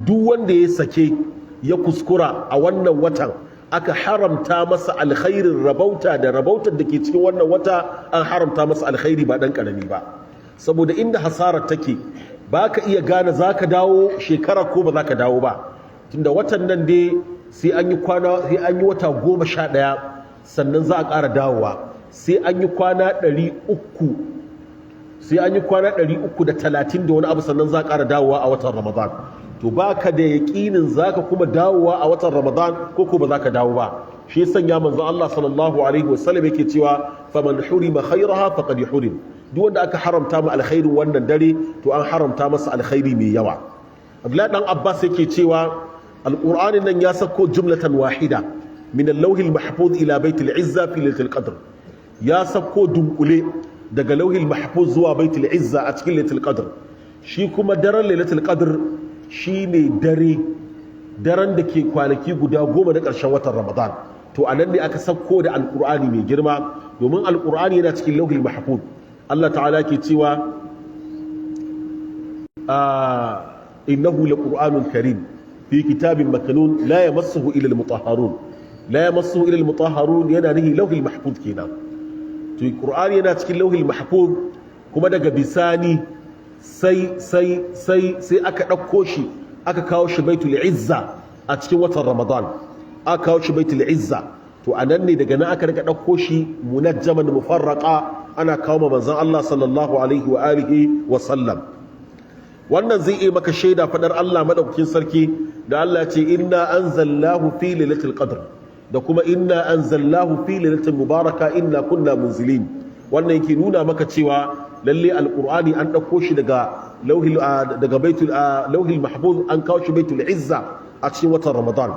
duk wanda ya sake ya kuskura a wannan watan aka haramta masa alkhairin rabauta da rabautar da ke cikin wannan wata, an haramta masa alkhairi ba dan karami ba. Saboda inda hasarar take ba ka iya gane za ka dawo shekara ko ba za ka dawo ba, tunda watan nan dai sai an yi wata 11 sannan za a ƙara dawowa, sai an yi kwana 330 da wani abu sannan za a ƙara dawowa a watan Ramadan. To ba ka da yaƙinin za ka kuma dawowa a watan Ramadan ko ba za ka dawo ba. Shi sanya manzo Allah sallallahu alaihi wasallam yake cewa faman hurima khairaha faqad hurim, duk wanda aka haramta mu alkhairin wannan dare to an haramta masa alkhairi mai yawa. Abdullahi dan Abbas yake cewa alqur'anin nan ya sako jumlatan wahida min al-lawhil mahfuz ila baitul izza fi lailatul qadr, ya sako dunkule daga lauhil mahfuz zuwa baitul izza a cikin lailatul qadr. Shi kuma daren lailatul qadr shine daren da ke kwanaki guda 10 na ƙarshen watan Ramadan. To anan ne aka sako da alqur'ani mai girma, domin alqur'ani yana cikin lauhil mahfuz. Allah ta'ala ke cewa innahu laqur'anun karim fi kitabin makanun la yamassuhu illa almutahharun. La yamassuhu illa almutahharun yana nihi lauhil mahfuz kenan. To qur'ani yana cikin lauhil mahfuz, kuma daga bisani sai aka ɗauko shi aka kawo shi baitul izza a cikin watan Ramadan, aka kawo shi baitul izza. To anan ne daga nan aka rika ɗauko shi munajjaman mufarraqa ana kawo manzon Allah sallallahu alaihi wa alihi wa sallam. Wannan zai yi maka shaida fadar Allah madaukakin sarki da Allah ce inna anzalnahu fi lailatul qadr, da kuma inna anzalnahu fi lailatul mubaraka inna kunna munzilin. Wannan yake nuna maka cewa lalle alqur'ani an dauko shi daga lauhil mahfuz an kawo shi baitul izza a cikin watan Ramadan.